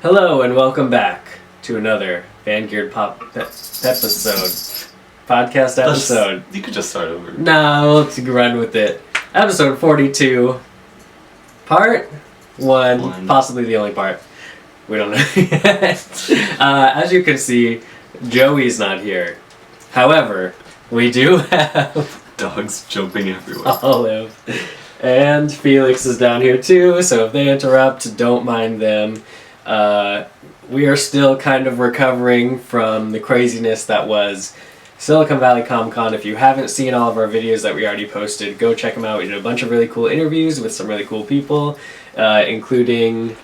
Hello and welcome back to another Vanguard episode. Podcast episode. You could just start over. No, let's run with it. Episode 42. Part 1. Possibly the only part. We don't know yet. As you can see, Joey's not here. However, we do have... Dogs jumping everywhere. Olive. And Felix is down here too, so if they interrupt, don't mind them. We are still kind of recovering from the craziness that was Silicon Valley Comic Con. If you haven't seen all of our videos that we already posted, go check them out. We did a bunch of really cool interviews with some really cool people, including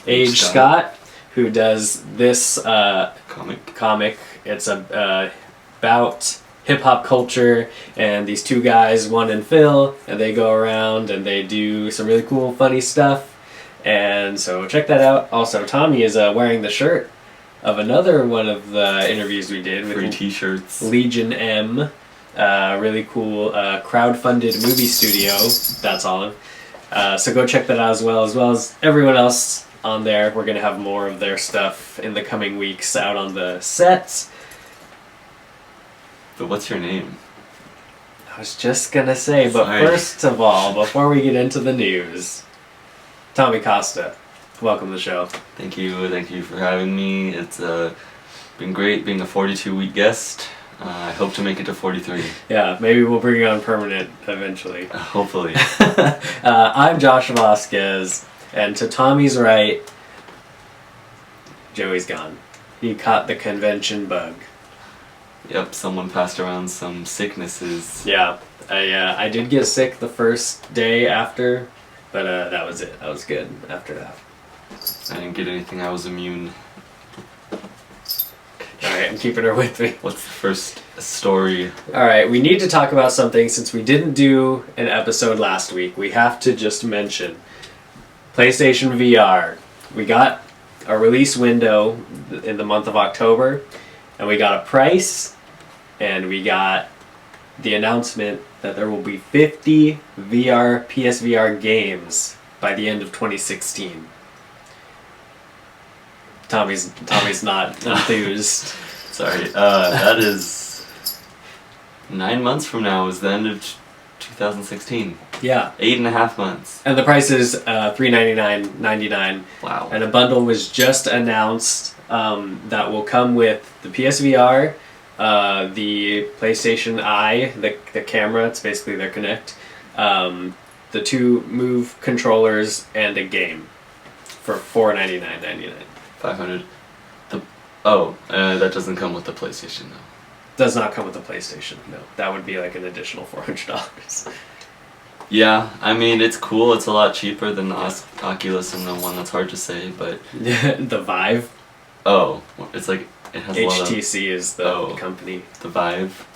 Age Scott, who does this comic. It's about hip-hop culture, and these two guys, Juan and Phil, and they go around and they do some really cool, funny stuff. And so check that out. Also, Tommy is wearing the shirt of another one of the interviews we did with free t-shirts. Legion M, really cool crowd-funded movie studio. That's Olive. So go check that out as well as everyone else on there. We're gonna have more of their stuff in the coming weeks out on the sets. But what's your name? I was just gonna say, but first of all, before we get into the news, Tommy Costa, welcome to the show. Thank you for having me. It's been great being a 42-week guest. I hope to make it to 43. Yeah, maybe we'll bring you on permanent eventually. Hopefully. I'm Josh Vasquez, and to Tommy's right, Joey's gone. He caught the convention bug. Yep, someone passed around some sicknesses. Yeah, I did get sick the first day after, but that was it. I was good after that. I didn't get anything. I was immune. Alright, I'm keeping her with me. What's the first story? Alright, we need to talk about something since we didn't do an episode last week. We have to just mention PlayStation VR. We got a release window in the month of October, and we got a price, and we got the announcement that there will be 50 PSVR games by the end of 2016. Tommy's not enthused. Sorry, that is 9 months from now is the end of 2016. Yeah. 8.5 months. And the price is $399.99. Wow. And a bundle was just announced that will come with the PSVR, the PlayStation Eye, the camera, it's basically their Kinect, the 2 Move controllers, and a game for $499.99. $500. That doesn't come with the PlayStation though. Does not come with the PlayStation, no. That would be like an additional $400. Yeah, I mean, it's cool. It's a lot cheaper than the Oculus and the one that's hard to say, but... The Vive? Oh, it's like... It has HTC is the company. The Vive.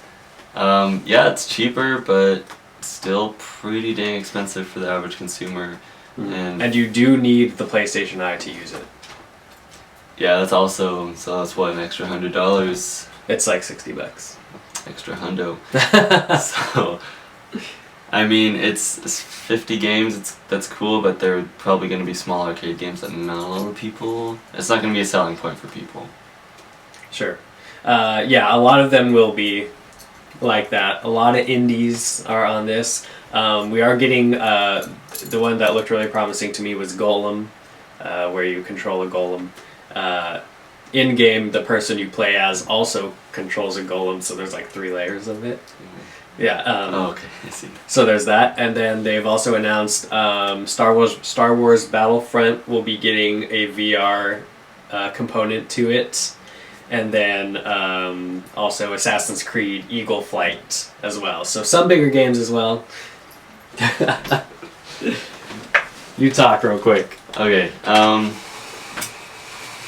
Yeah, it's cheaper, but still pretty dang expensive for the average consumer. Mm. And you do need the PlayStation Eye to use it. Yeah, that's also... So that's what, an extra $100? It's like $60. Extra hundo. So... I mean, it's 50 games, that's cool, but they're probably going to be small arcade games that not a lot of people... It's not going to be a selling point for people. Sure. Yeah, a lot of them will be like that. A lot of indies are on this. We are getting... the one that looked really promising to me was Golem, where you control a golem. In-game, the person you play as also controls a golem, so there's like 3 layers of it. Yeah. Okay, I see. So there's that, and then they've also announced Star Wars Battlefront will be getting a VR component to it, and then also Assassin's Creed Eagle Flight as well. So some bigger games as well. You talk real quick. Okay.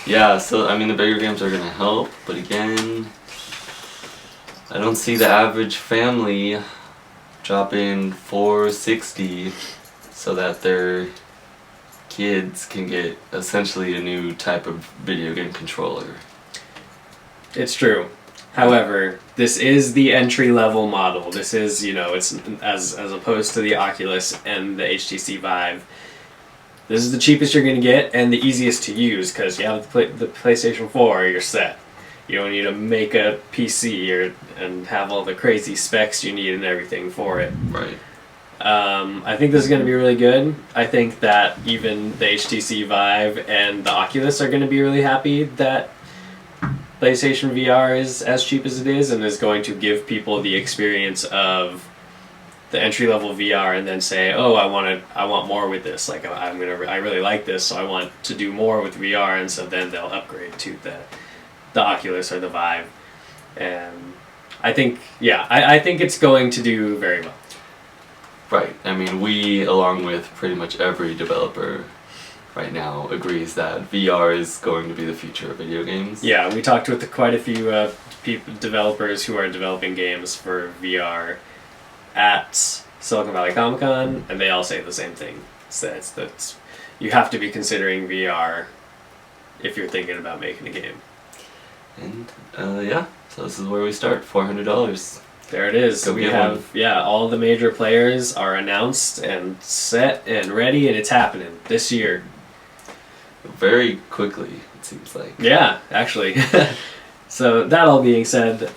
Yeah. So I mean, the bigger games are gonna help, but again, I don't see the average family dropping $460 so that their kids can get essentially a new type of video game controller. It's true. However, this is the entry-level model. This is, it's as opposed to the Oculus and the HTC Vive. this is the cheapest you're going to get and the easiest to use because you have the PlayStation 4, you're set. You don't need to make a PC and have all the crazy specs you need and everything for it. Right. I think this is going to be really good. I think that even the HTC Vive and the Oculus are going to be really happy that PlayStation VR is as cheap as it is and is going to give people the experience of the entry-level VR and then say, oh, I want more with this. Like I really like this, so I want to do more with VR, and so then they'll upgrade to the Oculus or the Vive. And I think it's going to do very well. Right. I mean, we, along with pretty much every developer right now, agrees that VR is going to be the future of video games. Yeah, we talked with quite a few developers who are developing games for VR at Silicon Valley Comic-Con, and they all say the same thing. That you have to be considering VR if you're thinking about making a game. And so this is where we start. $400. There it is. Go we get have one. all the major players are announced and set and ready, and it's happening this year. Very quickly, it seems like. Yeah, actually. So that all being said,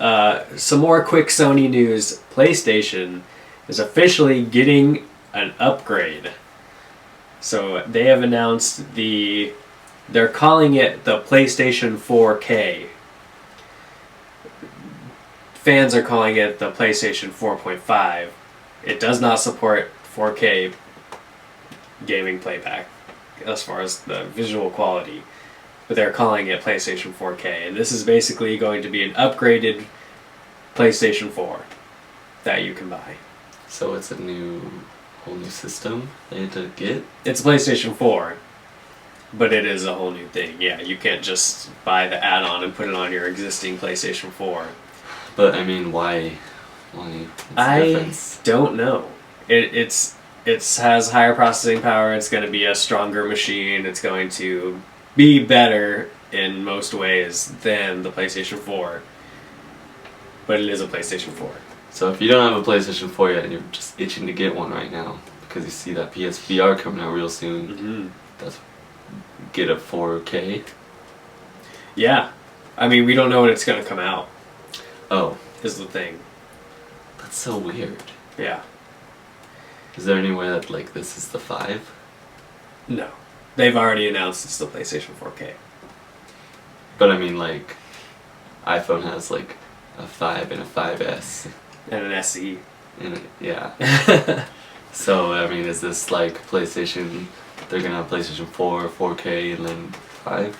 some more quick Sony news. PlayStation is officially getting an upgrade. So they have announced they're calling it the PlayStation 4K. Fans are calling it the PlayStation 4.5. It does not support 4K gaming playback as far as the visual quality, but they're calling it PlayStation 4K, and this is basically going to be an upgraded PlayStation 4 that you can buy. So it's a whole new system they had to get? It's PlayStation 4, but it is a whole new thing. Yeah, you can't just buy the add-on and put it on your existing PlayStation 4. But I mean, why? What's the I difference? don't know. It has higher processing power. It's going to be a stronger machine. It's going to be better in most ways than the PlayStation 4. But it is a PlayStation 4. So if you don't have a PlayStation 4 yet and you're just itching to get one right now because you see that PSVR coming out real soon, get a 4K. Yeah. I mean, we don't know when it's going to come out. Oh. Is the thing. That's so weird. Yeah. Is there any way that, like, this is the 5? No. They've already announced it's the PlayStation 4K. But I mean, like, iPhone has, like, a 5 and a 5S. And an SE. Yeah. So, I mean, is this, like, PlayStation... They're gonna have PlayStation 4, 4K, and then 5?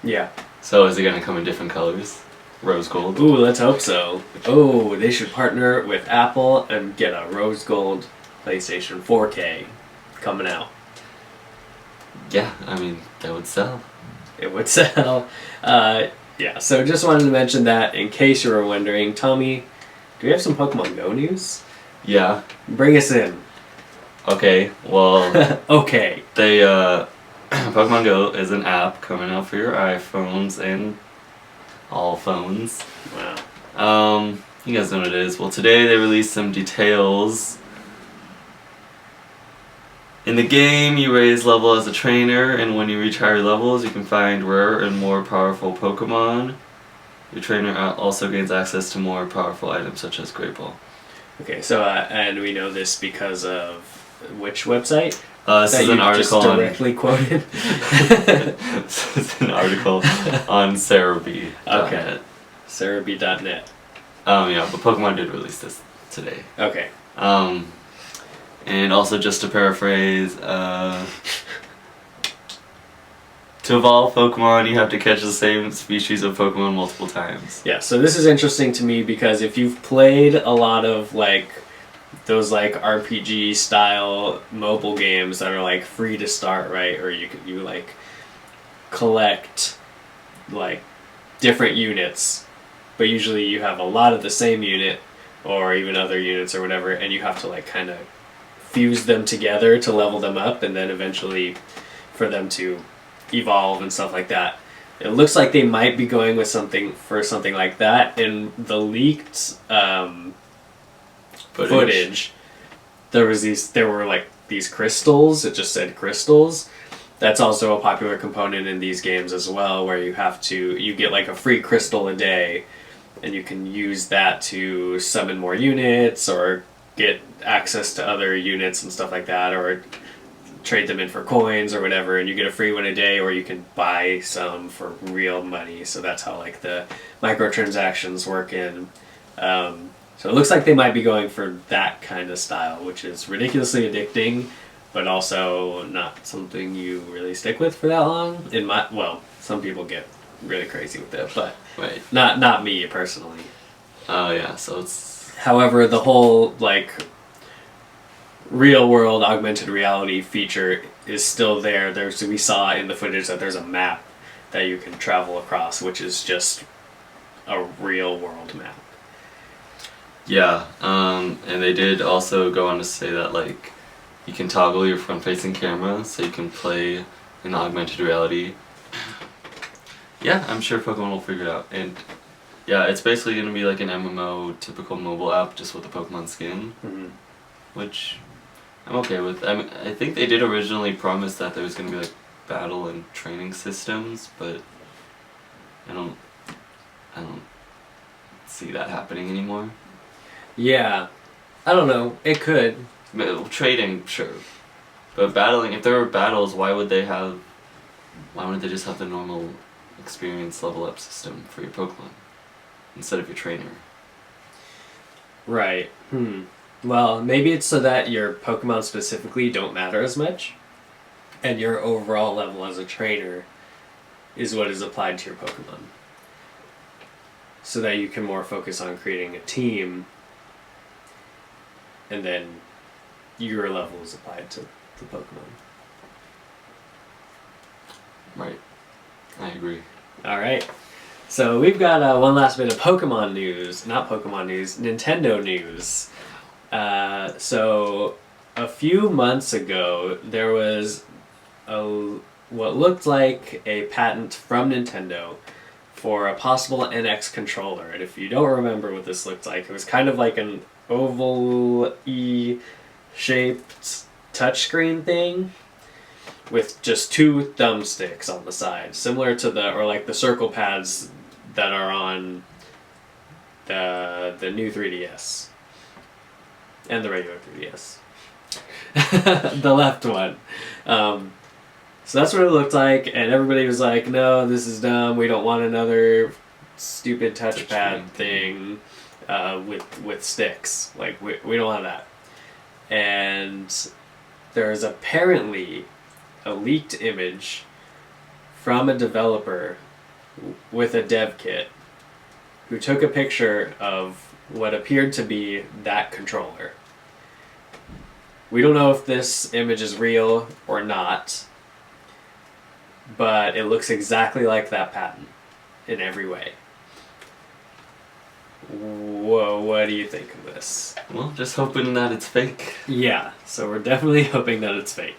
Yeah. So is it gonna come in different colors? Rose gold? Ooh, let's hope so. Oh, they should partner with Apple and get a rose gold PlayStation 4K coming out. Yeah, I mean, that would sell. It would sell. Yeah, so just wanted to mention that in case you were wondering. Tommy, do we have some Pokemon Go news? Yeah. Bring us in. Okay, well... Okay. They, Pokemon Go is an app coming out for your iPhones and all phones. Wow. You guys know what it is. Well, today they released some details. In the game, you raise level as a trainer, and when you reach higher levels, you can find rare and more powerful Pokemon. Your trainer also gains access to more powerful items such as Great Ball. Okay, so, and we know this because of which website? This is an article just directly quoted? This is an article on Cerebi. Okay. Cerebi.net. Yeah, but Pokemon did release this today. Okay. And also just to paraphrase, to evolve Pokemon, you have to catch the same species of Pokemon multiple times. Yeah, so this is interesting to me because if you've played a lot of, like, those, like, RPG style mobile games that are, like, free to start, right? Or you like, collect, like, different units, but usually you have a lot of the same unit, or even other units or whatever, and you have to, like, kind of fuse them together to level them up, and then eventually for them to evolve and stuff like that. It looks like they might be going with something like that. In the leaked footage, there were these crystals. It just said crystals. That's also a popular component in these games as well, where you get like a free crystal a day, and you can use that to summon more units or get access to other units and stuff like that, or trade them in for coins or whatever, and you get a free one a day, or you can buy some for real money. So that's how like the microtransactions work in. So it looks like they might be going for that kind of style, which is ridiculously addicting, but also not something you really stick with for that long. Some people get really crazy with it, but Right. not me personally. Oh yeah, so it's... However, the whole like real world augmented reality feature is still there. We saw in the footage that there's a map that you can travel across, which is just a real world map. Yeah, and they did also go on to say that like you can toggle your front-facing camera so you can play in augmented reality. Yeah, I'm sure Pokemon will figure it out. And yeah, it's basically going to be like an MMO typical mobile app just with a Pokemon skin, which I'm okay with. I think they did originally promise that there was going to be like battle and training systems, but I don't see that happening anymore. Yeah, I don't know. It could. Trading, sure, but battling. If there were battles, why wouldn't they just have the normal experience level up system for your Pokemon instead of your trainer? Right. Well, maybe it's so that your Pokemon specifically don't matter as much, and your overall level as a trainer is what is applied to your Pokemon. So that you can more focus on creating a team, and then your level is applied to the Pokemon. Right. I agree. Alright. So we've got one last bit of Pokemon news. Not Pokemon news, Nintendo news. So a few months ago, there was what looked like a patent from Nintendo for a possible NX controller. And if you don't remember what this looked like, it was kind of like an oval-y shaped touchscreen thing with just two thumbsticks on the side, similar to the circle pads that are on the new 3DS and the regular 3DS. The left one. So that's what it looked like, and everybody was like, no, this is dumb, we don't want another stupid touchpad thing with sticks. Like, we don't want that. And there's apparently a leaked image from a developer with a dev kit who took a picture of what appeared to be that controller. We don't know if this image is real or not, but it looks exactly like that patent in every way. Whoa, what do you think of this? Well, just hoping that it's fake. Yeah, so we're definitely hoping that it's fake.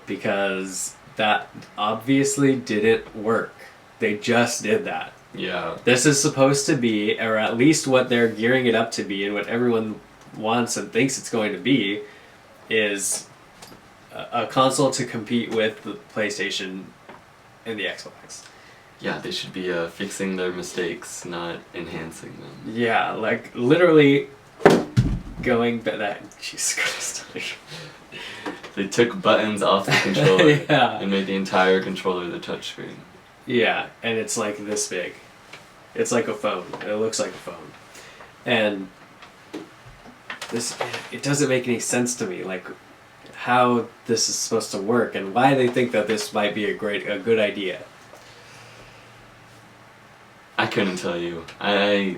Because that obviously didn't work. They just did that. Yeah. This is supposed to be, or at least what they're gearing it up to be, and what everyone wants and thinks it's going to be, is a console to compete with the PlayStation and the Xbox. Yeah, they should be fixing their mistakes, not enhancing them. Yeah, like literally going back. That Jesus Christ. They took buttons off the controller Yeah. and made the entire controller the touchscreen. Yeah, and it's like this big. It's like a phone. It looks like a phone. And it doesn't make any sense to me, like how this is supposed to work and why they think that this might be a good idea. I couldn't tell you. I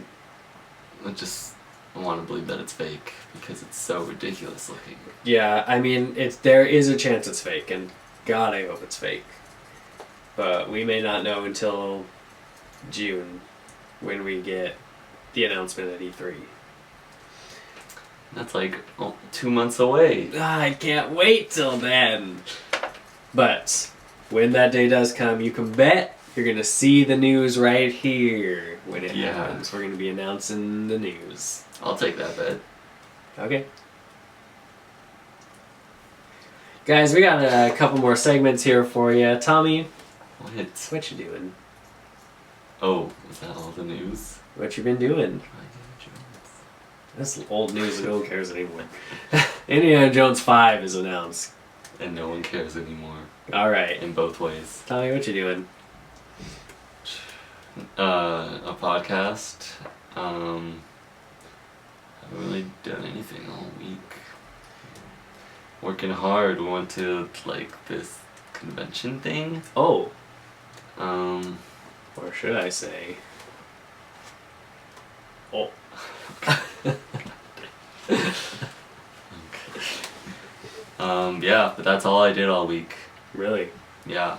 just want to believe that it's fake because it's so ridiculous looking. Yeah, I mean, there is a chance it's fake, and God, I hope it's fake. But we may not know until June when we get the announcement at E3. That's like 2 months away. I can't wait till then. But when that day does come, you can bet you're going to see the news right here when it happens. We're going to be announcing the news. I'll take that bet. Okay. Guys, we got a couple more segments here for you. Tommy, What? you doing? Oh, is that all the news? What you been doing? That's old news and no one cares anymore. Indiana Jones 5 is announced. And no one cares anymore. Alright. In both ways. Tommy, what you doing? A podcast. Haven't really done anything all week. Working hard. We went to like this convention thing. Oh. Or Or should I say? Oh. Yeah, but that's all I did all week. Really? Yeah.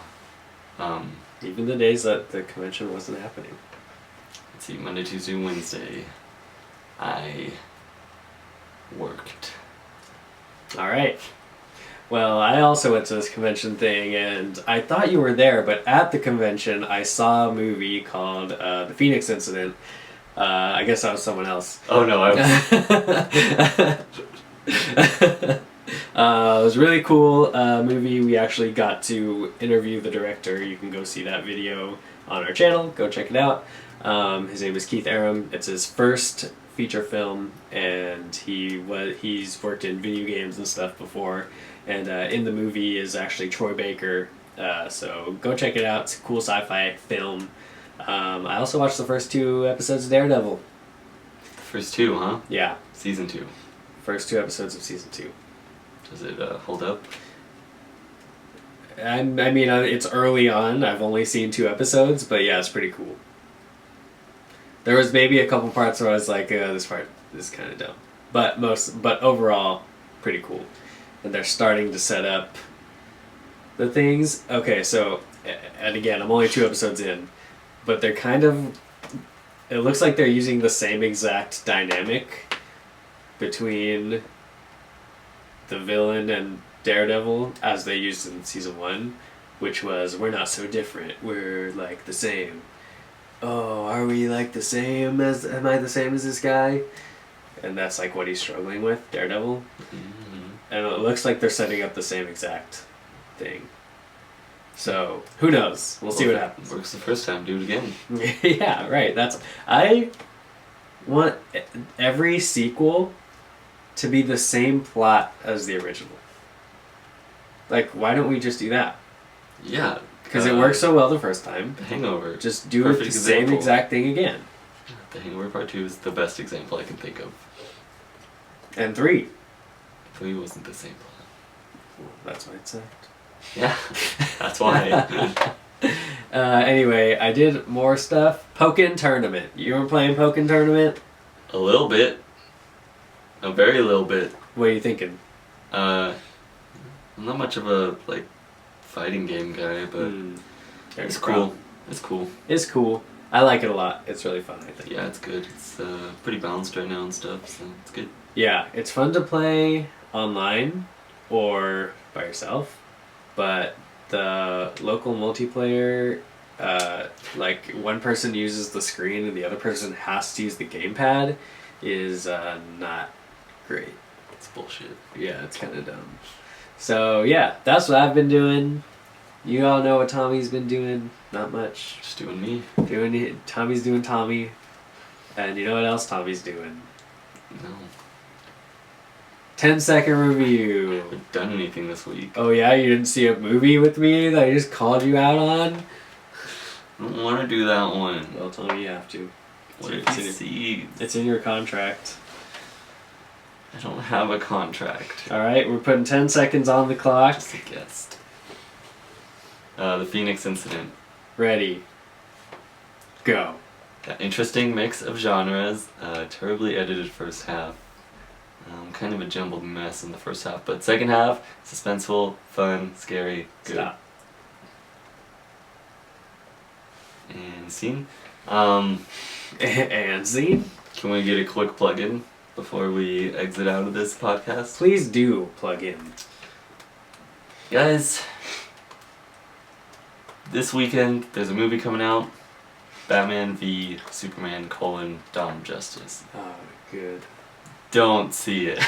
Even the days that the convention wasn't happening. Let's see, Monday, Tuesday, Wednesday, I worked. Alright. Well, I also went to this convention thing, and I thought you were there, but at the convention I saw a movie called The Phoenix Incident. I guess that was someone else. Oh no, I was... It was a really cool movie. We actually got to interview the director. You can go see that video on our channel. Go check it out. His name is Keith Aram. It's his first feature film, and he's worked in video games and stuff before. And in the movie is actually Troy Baker. So go check it out. It's a cool sci-fi film. I also watched the first 2 episodes of Daredevil. First 2, huh? Yeah. Season 2. First 2 episodes of season 2. Does it hold up? I mean, it's early on. I've only seen 2 episodes, but yeah, it's pretty cool. There was maybe a couple parts where I was like, this part is kind of dumb. But overall, pretty cool. And they're starting to set up the things. Okay, so, and again, I'm only 2 episodes in, but they're kind of, it looks like they're using the same exact dynamic between the villain and Daredevil as they used in season 1, which was, we're not so different, we're like the same. Oh, are we like the same as, am I the same as this guy? And that's like what he's struggling with, Daredevil. Mm-hmm. And it looks like they're setting up the same exact thing. So, who knows? We'll see what happens. Works the first time, do it again. Yeah, right. I want every sequel to be the same plot as the original. Like, why don't we just do that? Yeah. Because it worked so well the first time. The Hangover. Just do it the same exact thing again. The Hangover Part 2 is the best example I can think of. And 3. 3 wasn't the same plot. Well, that's why it sucked. Yeah, that's why. Anyway, I did more stuff. Pokken Tournament. You were playing Pokken Tournament? A little bit. A very little bit. What are you thinking? I'm not much of a, like, fighting game guy, but it's cool. It's cool. It's cool. I like it a lot. It's really fun, I think. Yeah, it's good. It's pretty balanced right now and stuff, so it's good. Yeah, it's fun to play online or by yourself, but the local multiplayer, like one person uses the screen and the other person has to use the gamepad, is not great. It's bullshit. Yeah, it's kind of dumb. So yeah, that's what I've been doing. You all know what Tommy's been doing. Not much. Just doing me. Tommy's doing Tommy. And you know what else Tommy's doing? No. 10-second I review. haven't done anything this week. Oh yeah, you didn't see a movie with me that I just called you out on? I don't want to do that one. Well, Tommy, you have to. What if you see? It's in your contract. I don't have a contract. Alright, we're putting 10 seconds on the clock. Just a guest. The Phoenix Incident. Ready. Go. Interesting mix of genres. Terribly edited first half. Kind of a jumbled mess in the first half, but second half, suspenseful, fun, scary, good. Stop. And scene. And scene? Can we get a quick plug-in before we exit out of this podcast? Please do plug in. Guys, this weekend there's a movie coming out. Batman v Superman: Dawn of Justice. Oh, good. Don't see it.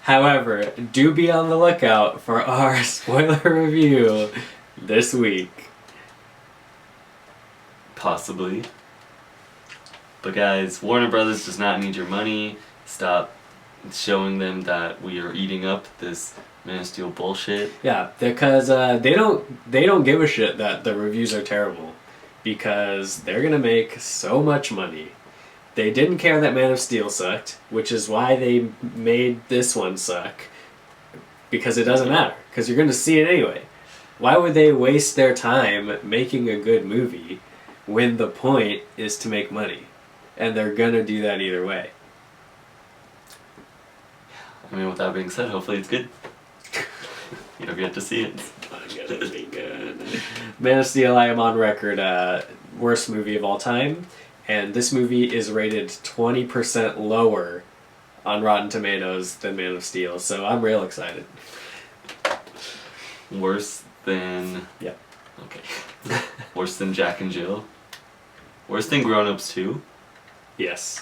However, do be on the lookout for our spoiler review this week. Possibly. But guys, Warner Brothers does not need your money. Stop showing them that we are eating up this Man of Steel bullshit. Yeah, because they don't give a shit that the reviews are terrible, because they're gonna make so much money. They didn't care that Man of Steel sucked, which is why they made this one suck. Because it doesn't matter, because you're gonna see it anyway. Why would they waste their time making a good movie when the point is to make money? And they're gonna do that either way. I mean, with that being said, hopefully it's good. You don't get to see it. It's gonna be good. Man of Steel, I am on record, worst movie of all time. And this movie is rated 20% lower on Rotten Tomatoes than Man of Steel. So I'm real excited. Worse than... Yep. Okay. Worse than Jack and Jill. Worse than Grown Ups 2. Yes.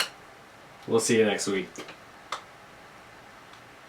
We'll see you next week.